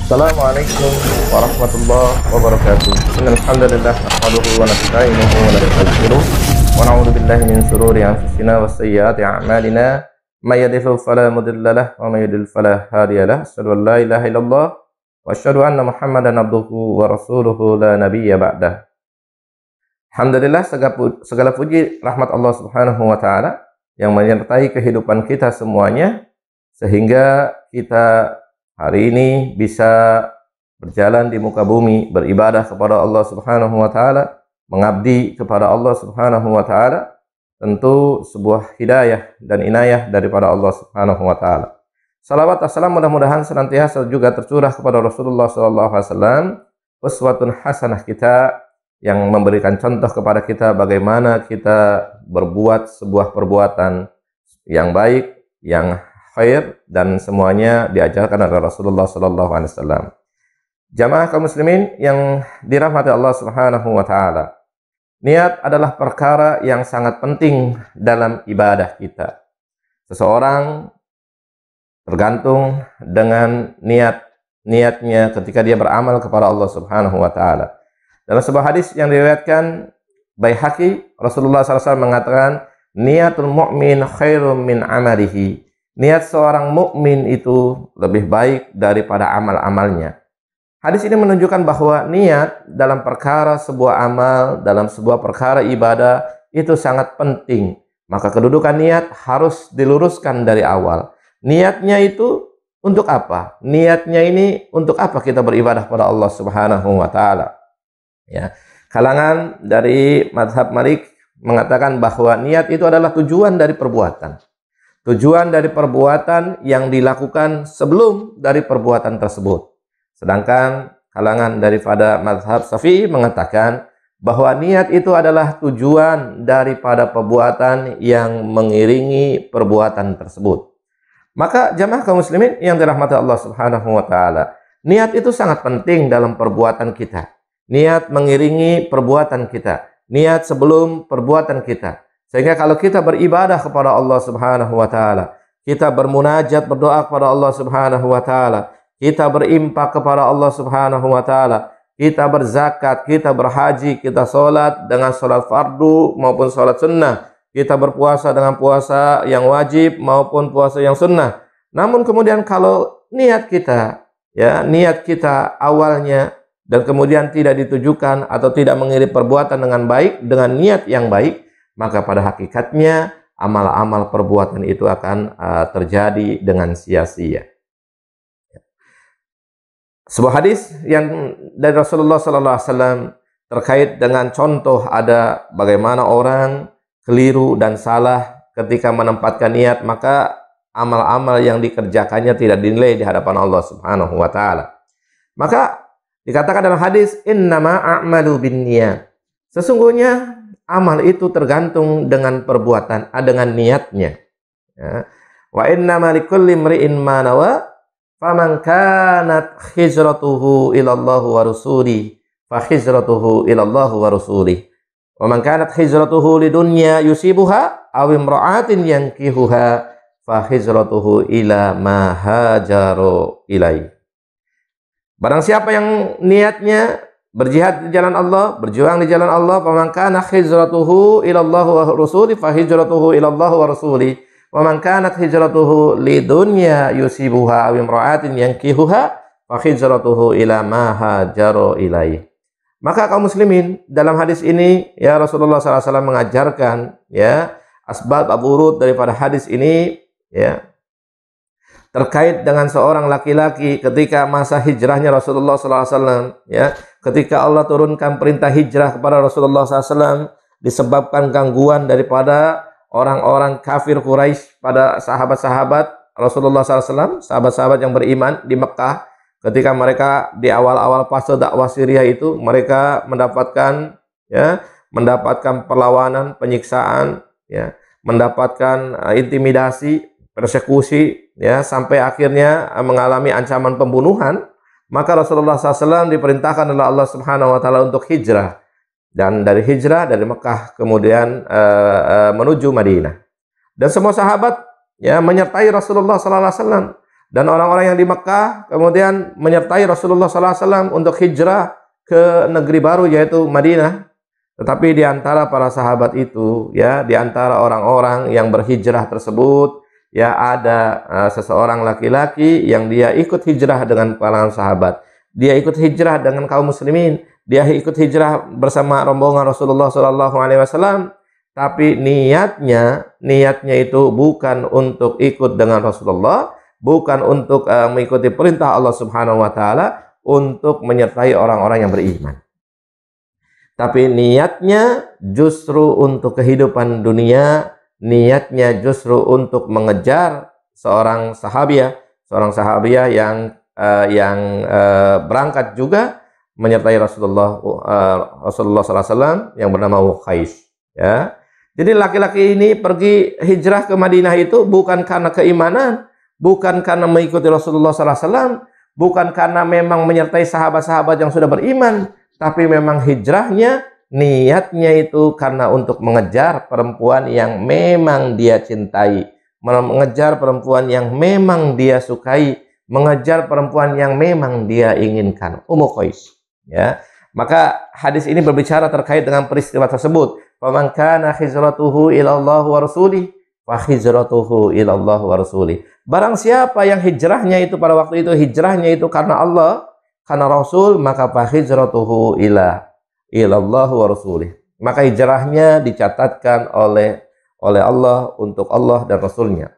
Assalamualaikum warahmatullahi wabarakatuh. Innal hamdalillah nahmaduhu wa nasta'inuhu wa nastaghfiruh wa na'udzu billahi min shururi anfusina wa sayyiati a'malina. May yahdihillahu fala mudilla lahu wa may yudlil fala hadiya lahu. Asyhadu an la ilaha illallah wa asyhadu anna Muhammadan abduhu wa rasuluhu la nabiyya ba'dah. Alhamdulillah, segala puji rahmat Allah Subhanahu wa taala yang menyertai kehidupan kita semuanya sehingga kita hari ini bisa berjalan di muka bumi, beribadah kepada Allah Subhanahu wa taala, mengabdi kepada Allah Subhanahu wa taala, tentu sebuah hidayah dan inayah daripada Allah Subhanahu wa taala. Salawat assalam mudah-mudahan senantiasa juga tercurah kepada Rasulullah sallallahu alaihi wasallam, uswatun hasanah kita yang memberikan contoh kepada kita bagaimana kita berbuat sebuah perbuatan yang baik, yang khair, dan semuanya diajarkan oleh Rasulullah sallallahu alaihi wasallam. Jamaah kaum muslimin yang dirahmati Allah Subhanahu wa taala. Niat adalah perkara yang sangat penting dalam ibadah kita. Seseorang tergantung dengan niatnya ketika dia beramal kepada Allah Subhanahu wa taala. Dalam sebuah hadis yang diriwayatkan Baihaqi, Rasulullah SAW mengatakan, niatul mu'min khairum min amalihi. Niat seorang mukmin itu lebih baik daripada amal-amalnya. Hadis ini menunjukkan bahwa niat dalam perkara sebuah amal, dalam sebuah perkara ibadah itu sangat penting. Maka kedudukan niat harus diluruskan dari awal. Niatnya itu untuk apa? Niatnya ini untuk apa kita beribadah pada Allah Subhanahu wa taala? Ya. Kalangan dari mazhab Malik mengatakan bahwa niat itu adalah tujuan dari perbuatan. Tujuan dari perbuatan yang dilakukan sebelum dari perbuatan tersebut. Sedangkan kalangan daripada mazhab Syafi'i mengatakan bahwa niat itu adalah tujuan daripada perbuatan yang mengiringi perbuatan tersebut. Maka jamaah kaum muslimin yang dirahmati Allah Subhanahu wa taala, niat itu sangat penting dalam perbuatan kita. Niat mengiringi perbuatan kita. Niat sebelum perbuatan kita. Sehingga kalau kita beribadah kepada Allah Subhanahu wa taala, kita bermunajat, berdoa kepada Allah Subhanahu wa taala, kita berimpak kepada Allah Subhanahu wa taala, kita berzakat, kita berhaji, kita sholat dengan sholat fardu maupun sholat sunnah, kita berpuasa dengan puasa yang wajib maupun puasa yang sunnah. Namun kemudian kalau niat kita awalnya dan kemudian tidak ditujukan atau tidak mengiringi perbuatan dengan baik, dengan niat yang baik, maka pada hakikatnya amal-amal perbuatan itu akan terjadi dengan sia-sia. Sebuah hadis yang dari Rasulullah SAW terkait dengan contoh ada bagaimana orang keliru dan salah ketika menempatkan niat, maka amal-amal yang dikerjakannya tidak dinilai di hadapan Allah Subhanahu wa taala. Maka dikatakan dalam hadis, innama a'malu binniyat. Sesungguhnya amal itu tergantung dengan perbuatan, dengan niatnya. Ya. Wa innama likulli imri'in ma nawa, faman kanat hijratuhu ila Allah wa rasulih, fa hijratuhu ila Allah wa rasulih. Wa man kanat hijratuhu lidunya yusibuha aw imra'atin yankihuha, fa hijratuhu ila ma hajaru ilaihi. Barang siapa yang niatnya berjihad di jalan Allah, berjuang di jalan Allah, faman kana hijratuhu ila Allah wa rasulih fa hijratuhu ila Allah wa rasulih, wa man kanat hijratuhu lidunya yusibuha aw imra'atin yankihuha, fa hijratuhu ila ma hajaru ilaihi. Maka kaum muslimin, dalam hadis ini ya Rasulullah SAW mengajarkan ya asbab urut daripada hadis ini ya terkait dengan seorang laki-laki ketika masa hijrahnya Rasulullah SAW, ya, ketika Allah turunkan perintah hijrah kepada Rasulullah SAW disebabkan gangguan daripada orang-orang kafir Quraisy pada sahabat-sahabat Rasulullah SAW, sahabat-sahabat yang beriman di Mekah, ketika mereka di awal-awal fase dakwah Syria itu mereka mendapatkan perlawanan, penyiksaan, ya, mendapatkan intimidasi, persekusi, ya, sampai akhirnya mengalami ancaman pembunuhan. Maka Rasulullah SAW diperintahkan oleh Allah Subhanahu wa taala untuk hijrah, dan dari hijrah dari Mekah kemudian menuju Madinah. Dan semua sahabat ya menyertai Rasulullah SAW. Dan orang-orang yang di Mekah kemudian menyertai Rasulullah SAW untuk hijrah ke negeri baru yaitu Madinah. Tetapi di antara para sahabat itu, ya, di antara orang-orang yang berhijrah tersebut, ya, ada seseorang laki-laki yang dia ikut hijrah dengan kalangan sahabat. Dia ikut hijrah dengan kaum muslimin. Dia ikut hijrah bersama rombongan Rasulullah SAW. Tapi niatnya itu bukan untuk ikut dengan Rasulullah, bukan untuk mengikuti perintah Allah Subhanahu wa taala untuk menyertai orang-orang yang beriman. Tapi niatnya justru untuk kehidupan dunia, niatnya justru untuk mengejar seorang sahabiah yang berangkat juga menyertai Rasulullah SAW yang bernama Uqais, ya. Jadi laki-laki ini pergi hijrah ke Madinah itu bukan karena keimanan, bukan karena mengikuti Rasulullah SAW, bukan karena memang menyertai sahabat-sahabat yang sudah beriman, tapi memang hijrahnya, niatnya itu karena untuk mengejar perempuan yang memang dia cintai, mengejar perempuan yang memang dia sukai, mengejar perempuan yang memang dia inginkan. Ummu Qais, ya. Maka hadis ini berbicara terkait dengan peristiwa tersebut. Faman kana hijratuhu ila Allah wa rasulih fa hijratuhu ila Allah wa rasulih. Barang siapa yang hijrahnya itu pada waktu itu hijrahnya itu karena Allah, karena Rasul, maka fa hijratuhu ila Allah wa rasulih. Maka hijrahnya dicatatkan oleh Allah untuk Allah dan Rasulnya.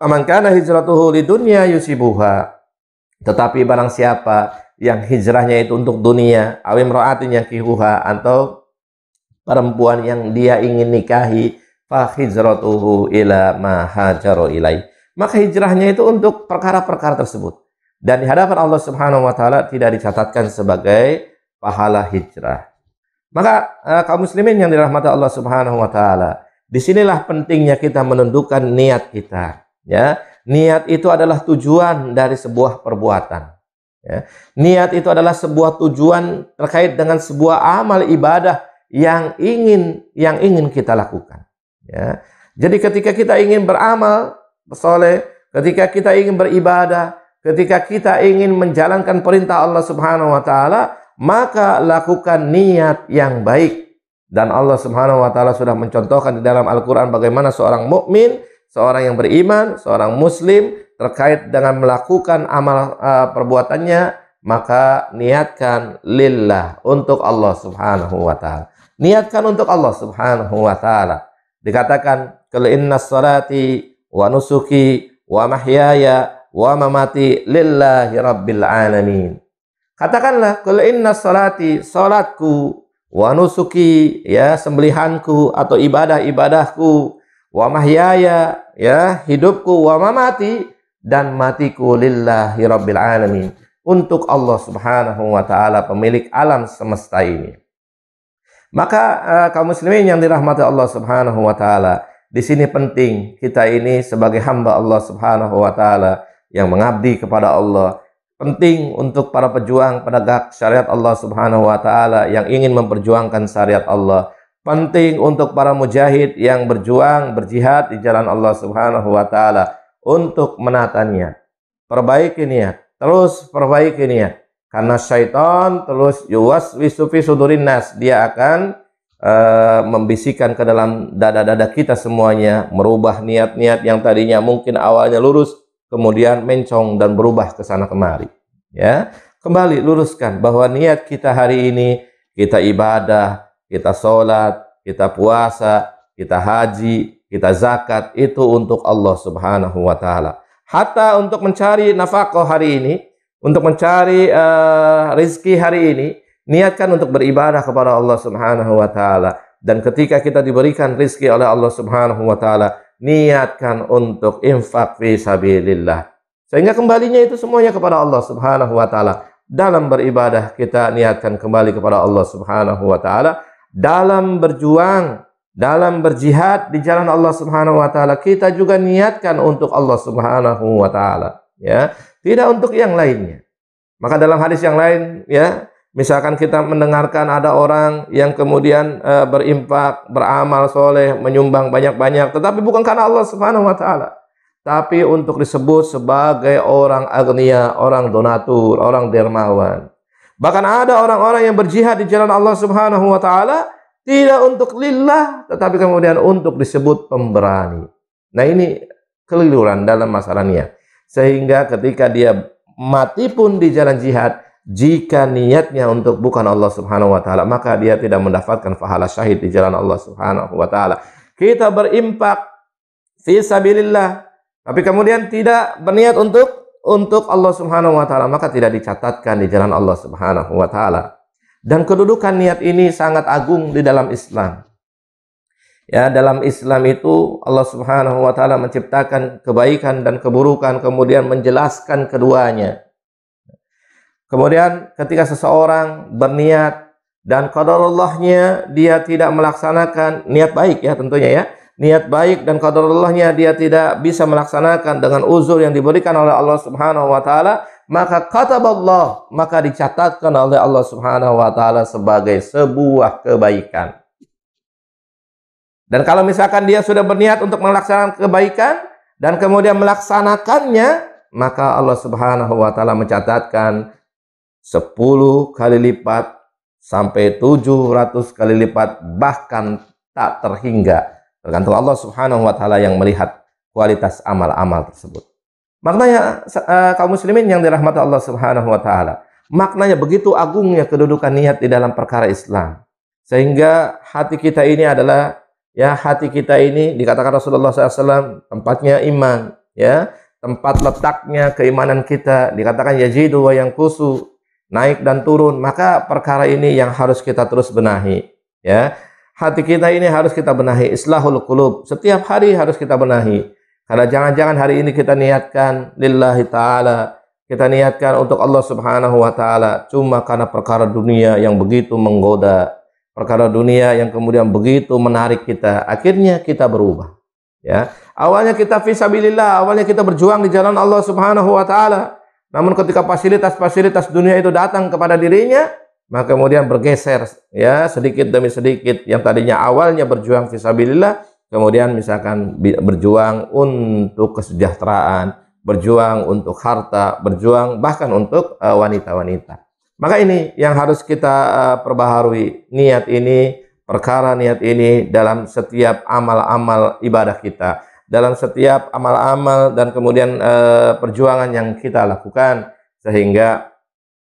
Faman kana hijratuhu lidunya yusibuha. Tetapi barang siapa yang hijrahnya itu untuk dunia, awim ra'atin yang kihuha, atau perempuan yang dia ingin nikahi, fa hijratuhu ila ma hajaru ilai. Maka hijrahnya itu untuk perkara-perkara tersebut. Dan di hadapan Allah Subhanahu wa taala tidak dicatatkan sebagai pahala hijrah. Maka kaum muslimin yang dirahmati Allah Subhanahu wa taala, disinilah pentingnya kita menentukan niat kita, ya. Niat itu adalah tujuan dari sebuah perbuatan. Ya. Niat itu adalah sebuah tujuan terkait dengan sebuah amal ibadah yang ingin kita lakukan. Ya. Jadi ketika kita ingin beramal soleh, ketika kita ingin beribadah, ketika kita ingin menjalankan perintah Allah Subhanahu wa taala, maka lakukan niat yang baik. Dan Allah Subhanahu wa taala sudah mencontohkan di dalam Al-Qur'an bagaimana seorang mukmin, seorang yang beriman, seorang muslim terkait dengan melakukan amal perbuatannya, maka niatkan lillah, untuk Allah Subhanahu wa taala. Niatkan untuk Allah Subhanahu wa taala. Dikatakan, qul innas salati wa nusuki wa mahyaya wa mamati lillahi rabbil alamin. Katakanlah, qul innas salati, salatku, wa nusuki, ya, sembelihanku atau ibadah-ibadahku, wa mahyaya, ya, hidupku, wa mamati, dan matiku lillahi rabbil alamin, untuk Allah Subhanahu wa taala, pemilik alam semesta ini. Maka kaum muslimin yang dirahmati Allah Subhanahu wa taala, di sini penting kita ini sebagai hamba Allah Subhanahu wa taala yang mengabdi kepada Allah. Penting untuk para pejuang penegak syariat Allah Subhanahu wa taala yang ingin memperjuangkan syariat Allah. Penting untuk para mujahid yang berjuang, berjihad di jalan Allah Subhanahu wa taala untuk menata niat. Perbaiki niat, terus perbaiki niat. Karena syaitan terus yuwaswisu fi sudurin nas, dia akan membisikkan ke dalam dada-dada kita semuanya, merubah niat-niat yang tadinya mungkin awalnya lurus, kemudian mencong dan berubah ke sana kemari. Ya, kembali luruskan bahwa niat kita hari ini, kita ibadah, kita sholat, kita puasa, kita haji, kita zakat, itu untuk Allah Subhanahu wa taala. Hatta untuk mencari nafkah hari ini, untuk mencari rezeki hari ini, niatkan untuk beribadah kepada Allah Subhanahu wa taala. Dan ketika kita diberikan rezeki oleh Allah Subhanahu wa taala, niatkan untuk infak fi sabilillah. Sehingga kembalinya itu semuanya kepada Allah Subhanahu wa taala. Dalam beribadah kita niatkan kembali kepada Allah Subhanahu wa taala. Dalam berjuang, dalam berjihad di jalan Allah Subhanahu wa taala, kita juga niatkan untuk Allah Subhanahu wa taala, ya, tidak untuk yang lainnya. Maka dalam hadis yang lain, ya, misalkan kita mendengarkan ada orang yang kemudian berinfak, beramal soleh, menyumbang banyak-banyak, tetapi bukan karena Allah Subhanahu wa taala, tapi untuk disebut sebagai orang agnia, orang donatur, orang dermawan. Bahkan ada orang-orang yang berjihad di jalan Allah Subhanahu wa taala tidak untuk lillah, tetapi kemudian untuk disebut pemberani. Nah, ini keliruan dalam masalah niat. Sehingga ketika dia mati pun di jalan jihad, jika niatnya untuk bukan Allah Subhanahu wa taala, maka dia tidak mendapatkan pahala syahid di jalan Allah Subhanahu wa taala. Kita berimpak fi sabilillah, tapi kemudian tidak berniat untuk Allah Subhanahu wa taala, maka tidak dicatatkan di jalan Allah Subhanahu wa taala. Dan kedudukan niat ini sangat agung di dalam Islam. Ya, dalam Islam itu Allah Subhanahu wa taala menciptakan kebaikan dan keburukan, kemudian menjelaskan keduanya. Kemudian ketika seseorang berniat dan qadarallahnya dia tidak melaksanakan niat baik, ya tentunya ya, niat baik dan qadarallahnya dia tidak bisa melaksanakan dengan uzur yang diberikan oleh Allah Subhanahu wa taala, maka kataballah, maka dicatatkan oleh Allah Subhanahu wa taala sebagai sebuah kebaikan. Dan kalau misalkan dia sudah berniat untuk melaksanakan kebaikan dan kemudian melaksanakannya, maka Allah Subhanahu wa taala mencatatkan 10 kali lipat sampai 700 kali lipat, bahkan tak terhingga. Tergantung Allah Subhanahu wa taala yang melihat kualitas amal-amal tersebut. Maknanya kaum muslimin yang dirahmati Allah Subhanahu wa taala, maknanya begitu agungnya kedudukan niat di dalam perkara Islam. Sehingga hati kita ini adalah, ya, hati kita ini dikatakan Rasulullah SAW tempatnya iman, ya, tempat letaknya keimanan kita, dikatakan yazidu wa yanqusu, naik dan turun. Maka perkara ini yang harus kita terus benahi, ya. Hati kita ini harus kita benahi, islahul qulub, setiap hari harus kita benahi. Karena jangan-jangan hari ini kita niatkan lillahi ta'ala, kita niatkan untuk Allah Subhanahu wa ta'ala, cuma karena perkara dunia yang begitu menggoda, perkara dunia yang kemudian begitu menarik kita, akhirnya kita berubah. Ya, awalnya kita fisabilillah, awalnya kita berjuang di jalan Allah Subhanahu wa ta'ala. Namun ketika fasilitas-fasilitas dunia itu datang kepada dirinya, maka kemudian bergeser, ya, sedikit demi sedikit. Yang tadinya awalnya berjuang fisabilillah, kemudian misalkan berjuang untuk kesejahteraan, berjuang untuk harta, berjuang bahkan untuk wanita-wanita. Maka ini yang harus kita perbaharui, niat ini, perkara niat ini dalam setiap amal-amal ibadah kita, dalam setiap amal-amal dan kemudian perjuangan yang kita lakukan, sehingga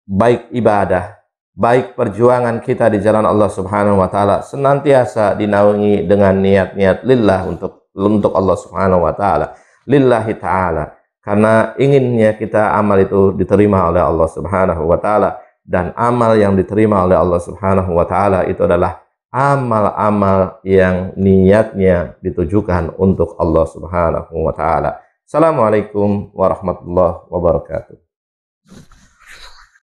baik ibadah, baik perjuangan kita di jalan Allah Subhanahu wa taala senantiasa dinaungi dengan niat-niat lillah, untuk Allah Subhanahu wa taala, lillahi taala, karena inginnya kita amal itu diterima oleh Allah Subhanahu wa taala. Dan amal yang diterima oleh Allah Subhanahu wa taala itu adalah amal-amal yang niatnya ditujukan untuk Allah Subhanahu wa taala. Assalamualaikum warahmatullahi wabarakatuh.